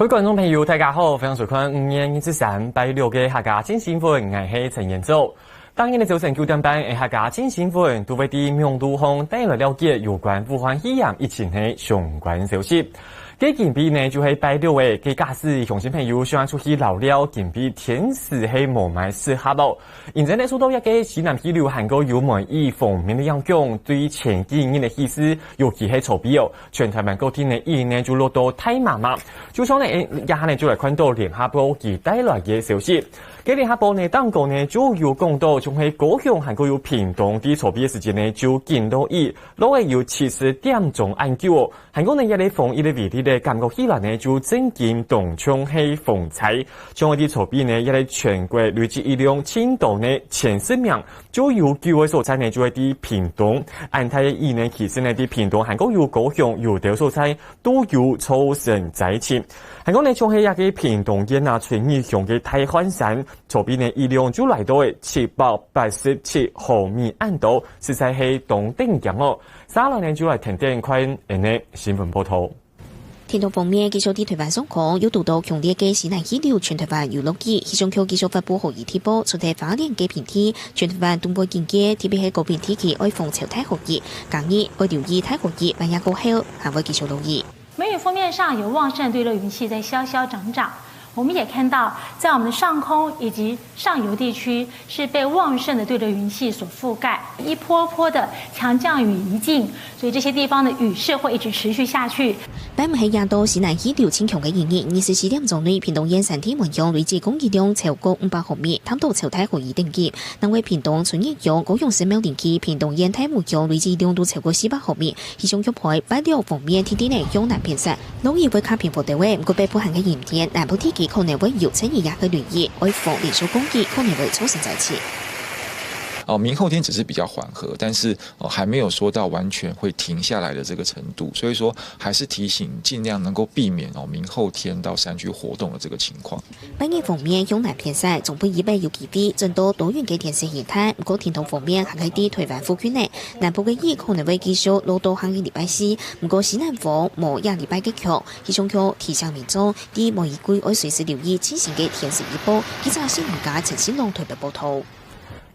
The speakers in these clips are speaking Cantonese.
各位观众朋友，大家好，欢迎收看5月23拜6嘅客家精新闻，我是陈彦祖。当日的早晨9点半，客家精新闻都会伫明都方带来了解有关武汉肺炎疫情的相关消息。这近比呢就系拜6嘅，嘅假使乡亲朋友想出去老了，近比天时系无买适合咯。现在呢，收到一个西南气流韩国有满意方面的影响，对前几年的意思，尤其系筹备哦，全台湾各地呢依呢就落到太麻麻。就说呢，一下呢就来看到联合报其带来嘅消息。嘅联合报呢，当局呢就有讲到，从喺高雄韩国有屏东啲筹备嘅时间呢，就见到落嚟有70点钟按究哦。韩国呢一啲防疫嘅位置呢，感觉起来呢就增进动冲系风采，将啲筹备呢一啲全国累计医疗青岛呢前10名，就有9位所在呢就喺啲屏东，按太一呢其实呢啲屏东韩国有高雄有啲所在都有抽身在前。韩国呢从喺一个屏东县啊全义乡嘅太汉山。筹备呢，医疗就来到嘅787毫米按度，实在系东顶强哦。稍后呢就来听听看呢新闻报道。天气方面，继续喺台湾上空有遇到强烈嘅西南气流，全台湾有落雨。气象局继续发布酷热天报，出台花莲嘅平天，全台湾东部境界，特别係高边天气愛風潮太酷熱，今日愛留意太酷熱，萬一過後還會繼續留意。梅雨鋒面上有旺盛對流雲系在消消長長。我们也看到，在我们的上空以及上游地区是被旺盛的对流云系所覆盖，一波波的强降雨移境，所以这些地方的雨势会一直持续下去。北唔係廿到西南氣流清強嘅現象，24點鐘內，屏東縣3天文陽累計降雨量超過500毫米，探到超太可以等級。南為屏東春日陽高雄10秒連期，屏東縣太無陽累計量度超過400毫米。氣象局派拜6方面天天呢陽南偏西，農業會較偏頗地位，唔過北部寒嘅炎天，南部天氣可能會有趁熱嘅雷雨，外防連續攻擊可能會抽身在此。明後天只是比較緩和，但是還沒有說到完全會停下來的這個程度，所以說還是提醒盡量能夠避免明後天到山區活動的這個情況。北日方面向南偏西，總部以北有機會增多多雲嘅天氣形態，不過天氣方面還係啲台灣附近內，南部嘅雨可能會繼續落到下個禮拜4，不過西南風冇下禮拜嘅強，氣象局提醒民眾啲無依歸要隨時留意最新嘅天氣預報。記者新聞家陳先龍台北報道。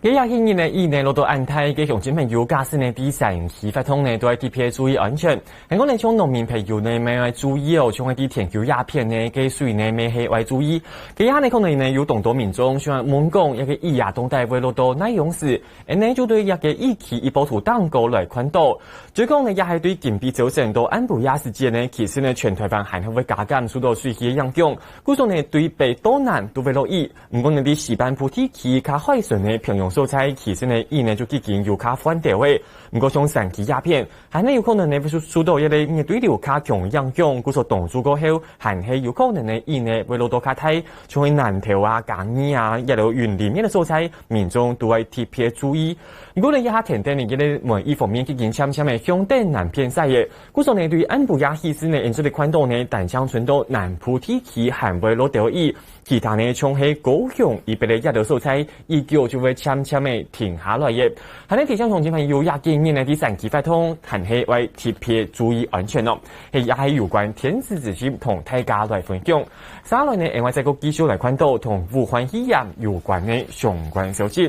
幾廿幾年呢，以呢落到安泰嘅鄉親朋友，假使呢啲神奇發通呢，都係特別注意安全。香港呢，從農民朋友呢，咪要注意哦，從一啲田球鴉片呢，嘅水呢，咪係要注意。幾下呢，可能呢有動多民眾想問講一個以亞動態會落到內容時，呢就對一個疫情一波圖當過來看到。最講呢，也係對近比早晨到安布亞時間呢，其實呢全台灣還係會加減受到水氣嘅影響。故說呢，對北東南都會落雨，唔過呢啲西半部地區較海順呢平庸所在，其實呢雨呢就已經有較緩地位。唔過像山區鴉片，還呢有可能呢會受到一啲對流較強影響，故說動作過後，還係有可能呢雨呢會落到較大，像係南投啊、嘉義啊、一路雲裡面嘅所在，民眾都係特別注意。如果呢一下天頂呢一啲每一方面已經漸漸嘅向東南偏西嘅，故說呢對安布亞西斯呢，因素的看到呢，但相傳到南部地區還會落到雨。其他呢，從喺高雄以北的一路所在，依舊就會漸漸的停下來嘅。喺呢提醒鄉親朋友，也建議呢啲山區發通，還係為特別注意安全咯。係也係有關天時資訊同大家來分享。稍後呢，另外再個繼續來看到同武漢肺炎有關的相關消息。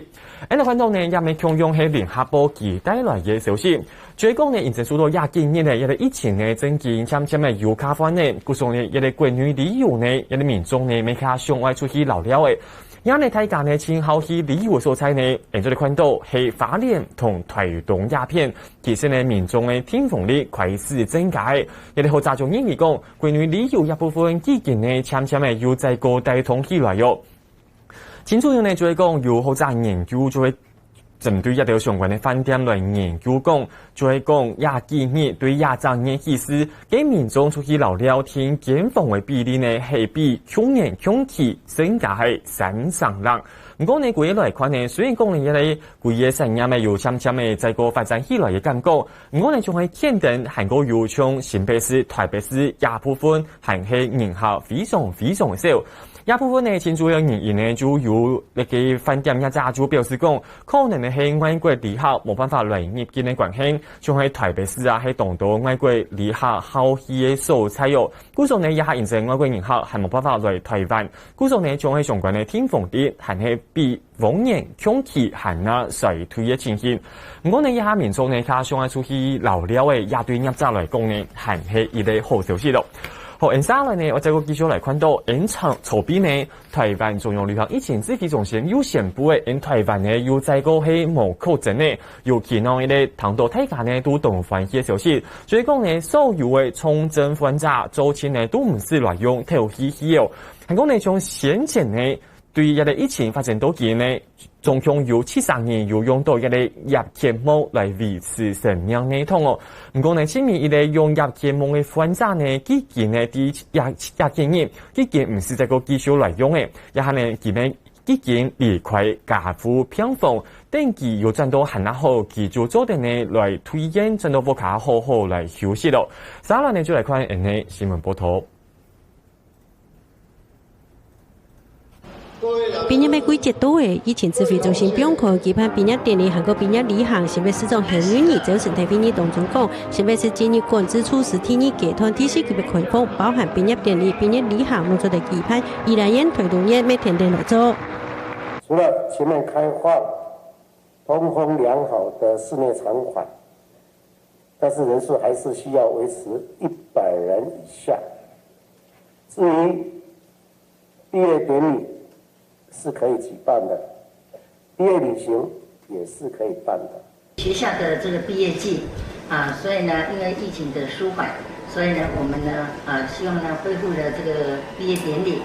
喺度看到呢，也未強用係聯合報其帶來嘅消息。最講呢，現在數到也建議呢，一啲疫情呢，增見漸漸的有卡翻呢，故說呢，一啲國內旅遊呢，一啲民眾呢，未卡上外出去留了嘅。而呢大家呢，前後去旅遊所在呢，現在的看到係花蓮同台東鴉片，其實呢，民眾的聽風力快速增加嘅。一啲好集中英嚟講，國內旅遊一部分基建呢，漸漸的又再個帶動起來喲。前主要呢，就係講有好多研究就會針對一條相關的飯店來研究講，就係講亞建議對亞增嘅意思，給民眾出去聊天檢防嘅比例呢，係比去年同期增加係3成啦。唔過呢，佢來看呢，雖然講呢一類佢嘅產業咪有漸漸嘅在個發展起來嘅感覺，唔過呢仲係天等韓國有從新北市、台北市、亞部分還係人口非常非常少。一部分呢，前主要原因呢，就有那个饭店一家就表示讲，可能呢係外國旅客冇辦法來入境嘅關係，像係台北市啊，係當到外國旅客好去嘅所在哦。故說呢，也係現在外國人客係冇辦法來台灣，故說呢，將係相關嘅天風地，還係比往年空氣寒啊衰退嘅情形。唔過呢，一下民眾呢，佢想係出去留了嘅，也對入閘來講呢，還係一個好消息咯。好，接下來呢，我再個繼續來看到，籌備呢，台灣中央旅行疫情指揮中心又宣布嘅，台灣呢又再個係無確診呢，尤其呢一個唐島大家呢都動歡喜嘅消息，所以講呢，所有嘅重症患者早前呢都唔是來用頭希希哦，係講呢從先前呢對一個疫情發展到見呢，總共有70年有用到一個葉克膜來維持生命系統哦。唔過呢，前面一個用葉克膜嘅患者呢，基件呢啲葉克膜，基件唔是這個技術來用嘅，也係呢佢們基件離開加護偏方，等佢有轉到很好，佢就做定呢來推薦轉到屋企好好來休息咯。稍後呢就來看呢新聞報道。畢業嘅季節到嘅，疫情指揮中心表示，期盼畢業典禮韓國畢業旅行，新北市長韓允儀早前喺會議當中講，新北市建議管制措施提議集團體系級別開放，包含畢業典禮、畢業旅行，弄出嚟期盼宜蘭縣推動業每天都來做。除了全面開放通風良好的室內場館，但是人數還是需要維持100人以下。至於畢業典禮是可以舉辦的，畢業旅行也是可以辦的。學校的這個畢業季啊，所以呢，因為疫情的舒緩，所以呢，我們呢希望呢恢復了這個畢業典禮。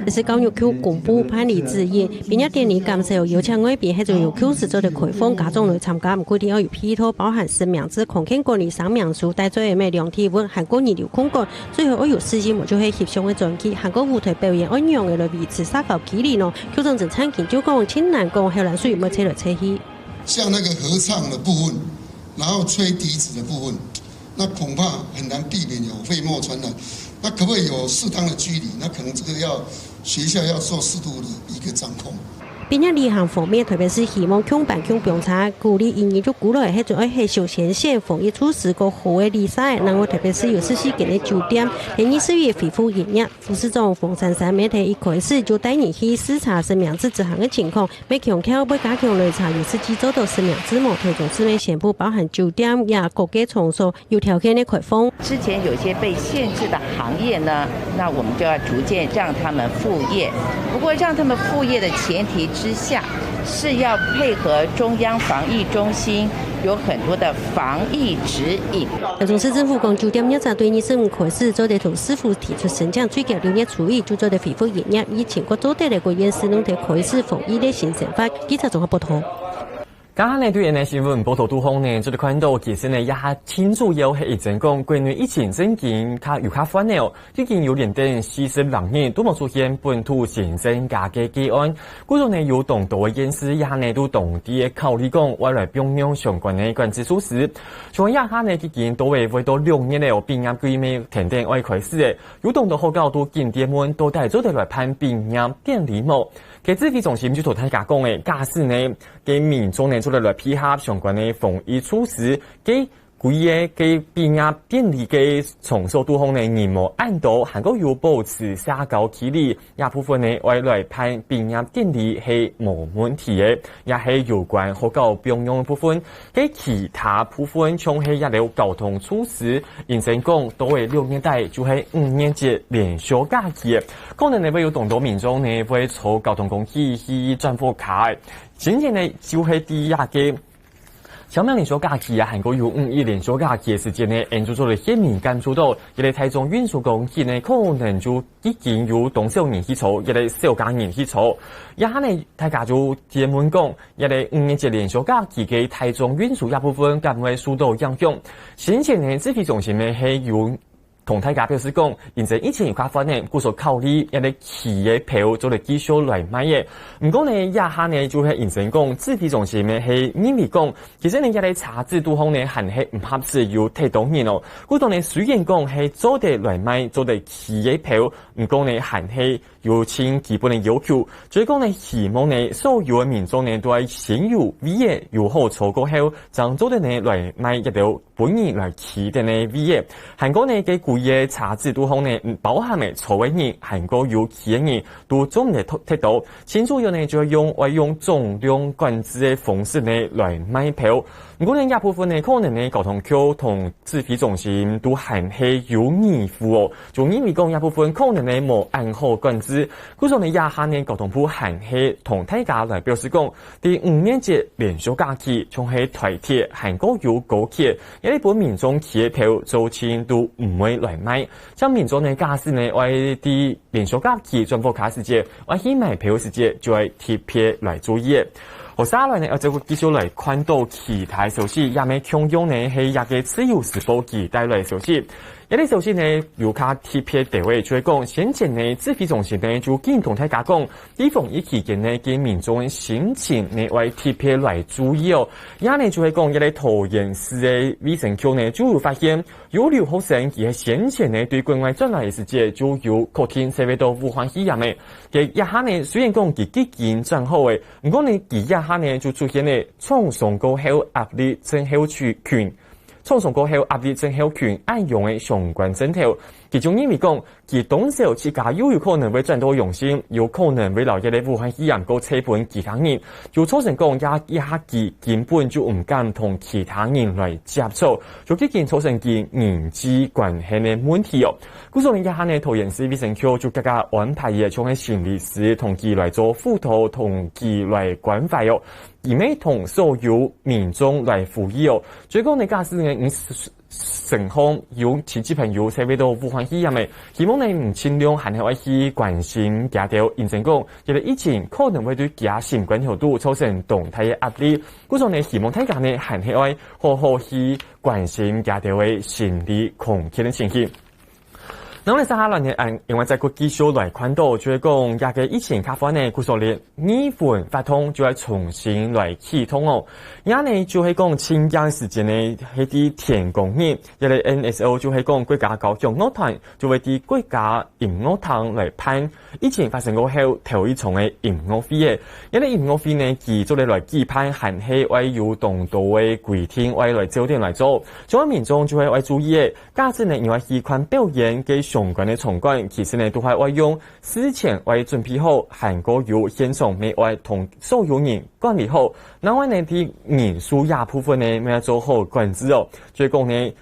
是教育局公布判例指引，畢業典禮減少邀請外邊喺仲有教師做的開放家長來參加，唔規定要有批套包含實名制、空間管理、上面書、帶最美量體溫、韓國二流空管，最後要有司機冇就係協商嘅轉機，韓國舞台表演按樣嘅來維持社交距離咯。校長陳燦健就講，千難講後來需要冇車來車去。像那個合唱的部分，然後吹笛子的部分，那恐怕很難避免有飛沫傳染。那可不可以有適當的距離？那可能這個要學校要做適度的一個掌控。畢業旅行方面，特別是希望強辦強標查，鼓勵營業就鼓勵喺做喺小前線防疫措施個好嘅理解，然後特別是有14間嘅酒店，喺24月恢復營業。副市長馮珊珊媒體一開始就帶你去視察實名制執行嘅情況，要強調要加強雷查有司機做到實名制模，推動市面宣布包含酒店也各個場所有條件嘅開放。之前有些被限制的行業呢，那我們就要逐漸讓他們復業。不過讓他們復業的前提之下，是要配合中央防疫中心有很多的防疫指引。台中市政府講酒店業者對25開始做得同市府提出申請，最近6月初一就做得恢復營業，以前國做得嚟個院士弄得開始防疫的新想法。記者綜合報道。剛剛呢對呢新聞報道都好呢，就看到其實呢也係清楚有係一陣講，關於疫情真經它有較煩惱，最近有連登42人都冇出現本土新增加嘅個案，嗰種呢有當地嘅人士也呢都當地嘅考慮講外來病苗相關嘅管制措施，像一下呢最近都會為到2年咧病業規模停定外開始嘅，有當地好高都景點們都帶做得來辦病業典禮模。嘅指揮中心就同大家講嘅，假使呢嘅民眾呢做得來配合相關嘅防疫措施，嘅規個嘅畢業典禮嘅場所都好呢，任務按到韓國要保持社交距離，也部分呢外來辦畢業典禮係冇問題嘅，也係有關學校病用部分，嘅其他部分像係一流交通措施，認真講都係6年代就係5年節連休假期，可能呢會有當地民眾呢會坐交通工具去轉貨卡，今年呢就係第一個小明連休假期啊，韓國有5日連休假期嘅時間呢，按照咗嚟顯明感受到，一個台中運輸公司呢可能就已經有當少年去坐，一個小家人去坐，一下呢大家就專門講，一個5年節連休假期嘅台中運輸一部分將會受到影響。先前呢指揮中心呢係有同大家表示講，現在疫情有較發呢，故所考慮一個企業票做嚟繼續來買嘅。唔過呢，一下呢就係認真講，指揮中心呢係認為講，其實呢一個查制度方呢還係唔合適要睇到年咯。故當呢雖然講係做得來買做得企業票，唔過呢還係有请基本的要求，就是讲呢，希望呢所有的民众呢都系先有味嘅，有好炒过后，将做的呢来买一条本人来起的呢味嘅。韩国呢嘅贵嘅茶制度方呢，包含嘅炒嘅人，韩国有起嘅人都总嚟睇到。前主要呢就用重量管制嘅方式呢来买票。不过呢，一部分呢可能呢交通局同指挥中心都还系有疑付哦，就因为讲一部分可能呢冇按好管制，故所呢也下呢交通部还系同大家来表示讲，第5年节连续假期，从系台铁、韩国有高铁，一般民众起嘅票，早前都唔会来买，将民众呢假使呢为啲连续假期转播卡时节，为去买票时节，就系贴片来注意。我下来呢，要就继续来看到其他消息，也未强用呢係一個自由時報記帶來消息。一啲消息呢，有卡貼片地位，就係講先前呢指揮中心呢就見同大家講，地方一期間呢嘅民眾嘅心情呢為貼片來注意哦。也呢就係講一啲桃園市嘅衛生局呢就有發現，有留學生佢係先前呢對國外轉來嘅時節就有確診社會到武漢肺炎嘅，嘅一下呢雖然講佢基件轉好嘅，不過呢佢一下呢就出現呢創傷過後壓力症候群。創傷過後壓力症候群按用嘅相關症頭，其中因為講，其當時自家有可能會轉到陽性，有可能會留一啲武漢肺炎個車本其他人，就造成講一下其根本就唔敢同其他人來接觸，就結果造成其人際關係嘅問題哦。故所以一下呢，桃園市衛生局就更加安排嘅從喺心理師同佢來做輔導，同佢來關懷哦。而未同所有民眾來呼籲哦，最講你假使呢情況有親戚朋友社會到武漢肺炎嘅，希望你唔盡量還係會去關心家條，認真講，因為疫情可能會對家新冠病毒造成動態嘅壓力，故所呢希望大家呢還係會好好去關心家條嘅心理控制嘅情形。那我哋接下來呢，因為在國繼續來看到，就係講一個疫情卡翻呢，故所呢2份發通就係重新來啟動哦。而呢就係講清假時間呢係啲田工業，一個 NSO 就係講國家教育樂團就會啲國家音樂堂來辦疫情發生過後頭一重嘅音樂會嘅，一個音樂會呢佢做嚟舉辦還係為有動到嘅規定為來焦點來做，所以民眾就係為注意嘅，假設呢因為戲看表演嘅相關的場館，其實呢都係為用事前為準備好，韓國有現場未為同所有人管理好，另外呢啲人數也部分呢未做好管制哦，所以講呢。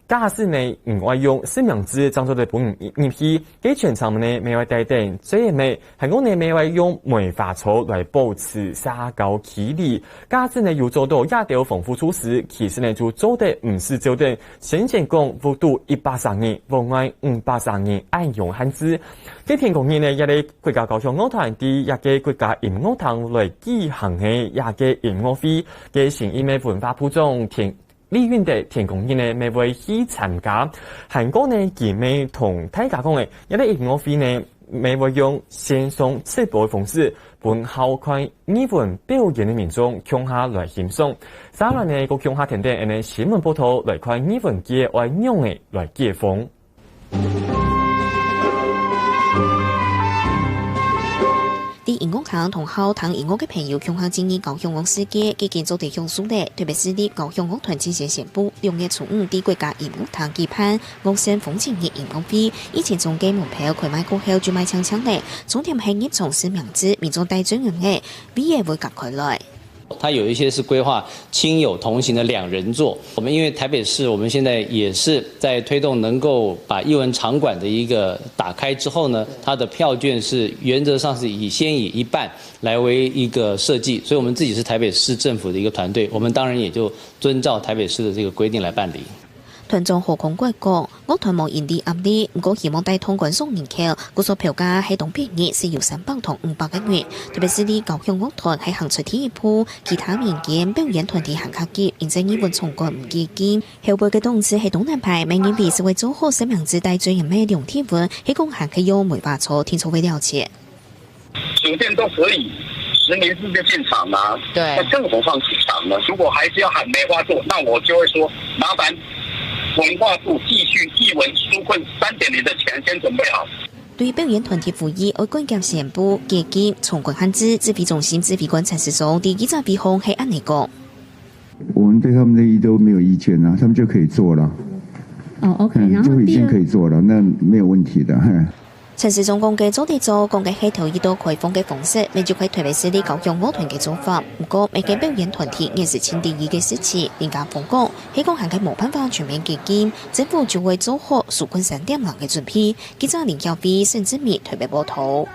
假使呢唔愛用實名制當作嘅本人入去，給全場呢未會帶定，所以呢韓國呢未會用梅花草來保持社交距離。假使呢有做到亞條防護措施，其實呢就做得唔是做得先前講幅度130人，另外530人按用限制。嘅天公園呢，一個國家交響樂團啲一個國家音樂堂來舉行嘅一個音樂會嘅成員嘅文化部長李運的田公園呢，未會去參加。韓國呢，佢未同大家講嘅，一個音樂會呢，未會用線上直播嘅方式，本校看日本表演嘅民眾向下來欣賞。稍後呢，個向下聽聽呢新聞報道來看日本嘅外用嘅來解封。啲音樂堂同校堂音樂嘅朋友向下建議高雄樂世界基建做地向數咧，特別是啲高雄樂團之前宣布2月初5啲國家音樂堂舉辦樂聲風景嘅音樂會，以前總計門票開賣過後就賣搶搶咧，重點係入場實名制，民眾帶尊嚴嘅，比嘢會隔開來。它有一些是規劃親友同行的2人座，我們因為台北市，我們現在也是在推動能夠把藝文場館的一個打開之後呢，它的票券是原則上是先以一半來為一個設計，所以我們自己是台北市政府的一個團隊，我們當然也就遵照台北市的這個規定來辦理。團長何孔國講，樂團無因地壓力，唔過希望帶通觀眾人口，嗰所票價喺當便宜是由300同500個月，特別是啲高雄樂團係行出第一步，其他民間表演團體行卡級，認真日本從國唔基金，後輩嘅同志係東南派，每年比是為做好實名制帶最人咩兩天文，喺公行可以用梅花草聽說會了解。酒店都可以實名制嘅現場啊，對，那更何況現場呢？如果還是要喊梅花座，那我就會說麻煩文化部繼續藝文紓困3.0的錢先準備好。对表演团体呼吁要改革宣布加紧从管限制。指挥中心指挥官陈时中第记者比方系安尼讲。我们对他们的都没有意见啊，他们就可以做了。OK， 然后就已经可以做了，那没有问题的。陈时中讲嘅做地做，讲嘅系头一道开放嘅方式，未就喺特别是啲教育舞团嘅做法。不过每个表演团体也是前第二嘅事情，人家讲讲，希望行嘅冇办法全面基金，政府就會做好紓困3.0嘅準備。記者林曉飛、沈志明特別報道。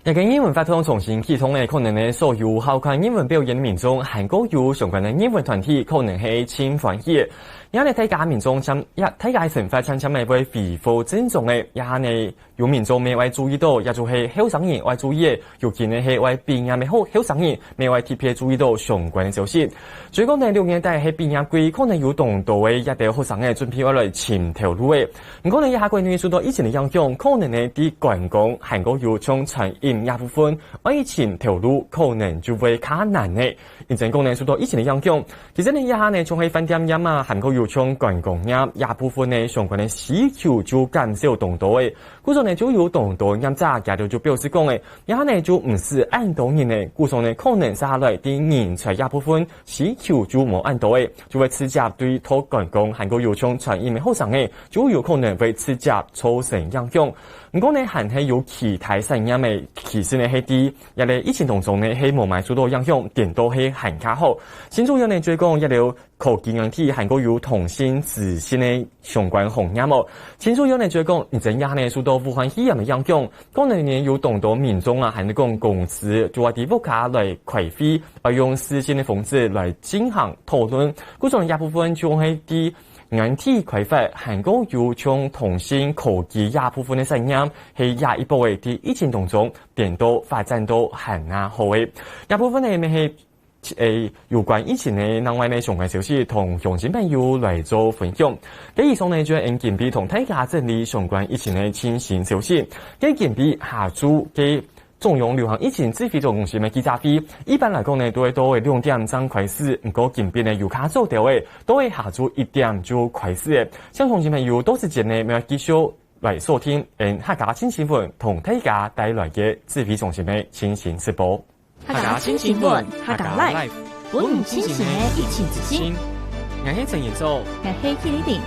日經英文法通重新啟動嘅可能呢，所有好看英文表演民眾，韓國有相關嘅英文團體可能係真歡喜。也呢睇下民眾參，睇下成法參咪會恢復正常嘅，也呢有民眾未會注意到，也就係後生人會注意嘅，尤其呢係會畢業嘅後生人未會特別注意到相關嘅消息。最講呢6年代係畢業季，可能有當道嘅一啲後生嘅準備來潛條路嘅。唔可能一下季呢受到疫情嘅影響，可能呢啲觀光韓國有從餐飲一部分，而潛條路可能就會較難嘅。因為講呢受到疫情嘅影響，其實呢一下呢從係飯店業啊，韓國有從觀光業一部分呢相關嘅需求就減少當道嘅。故所呢就有當道業者也就表示講嘅，一下呢就唔是按道人嘅，故所呢可能下來啲人才一部分需求就冇按道嘅，就會直接對托觀光韓國有從餐飲嘅後生嘅，就有可能會直接造成影響。唔過呢，還係有其他產業嘅，其實呢係啲，一嚟疫情當中呢係冇買受到影響，點都係很較好。先主要呢最講一條科技硬體韓國有同性自信嘅相關行業冇。先主要呢最講，而且也呢受到武漢肺炎嘅影響，可能呢有當多民眾啊，係講公司就話啲物價來開會，而用私信嘅方式來進行討論，嗰種一部分就係啲硬體開發，韓國有從同性科技一部分嘅產業係也一步嘅啲疫情當中點都發展到很啊好嘅，一部分呢咪係有關疫情嘅另外呢相關消息同鄉親朋友來做分享。以上呢就係今日同大家整理相關疫情嘅最新消息。今日下週嘅中央流行疫情指揮中心嘅記者會，一般來講呢都會到2點鐘開始，唔過今邊呢有卡做掉嘅，都會下晝1點就開始嘅。相同新朋友多時間呢，要繼續來收聽客家新新聞同大家帶來嘅指揮中心嘅新聞直播。客家新新聞，客家 Live， 本唔新鮮嘅疫情之星。我係陳彥祖，我係許麗婷。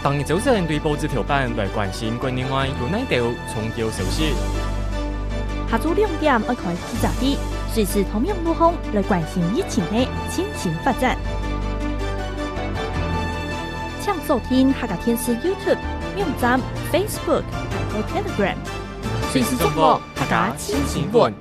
當日早晨對報紙頭版來關心國內外有哪條重要消息。下晝2點要開記者會，隨時同樣路況來關心疫情嘅前景發展。請收聽客家電視 YouTube、網站、Facebook 和 Telegram，隨時掌握客家新新聞。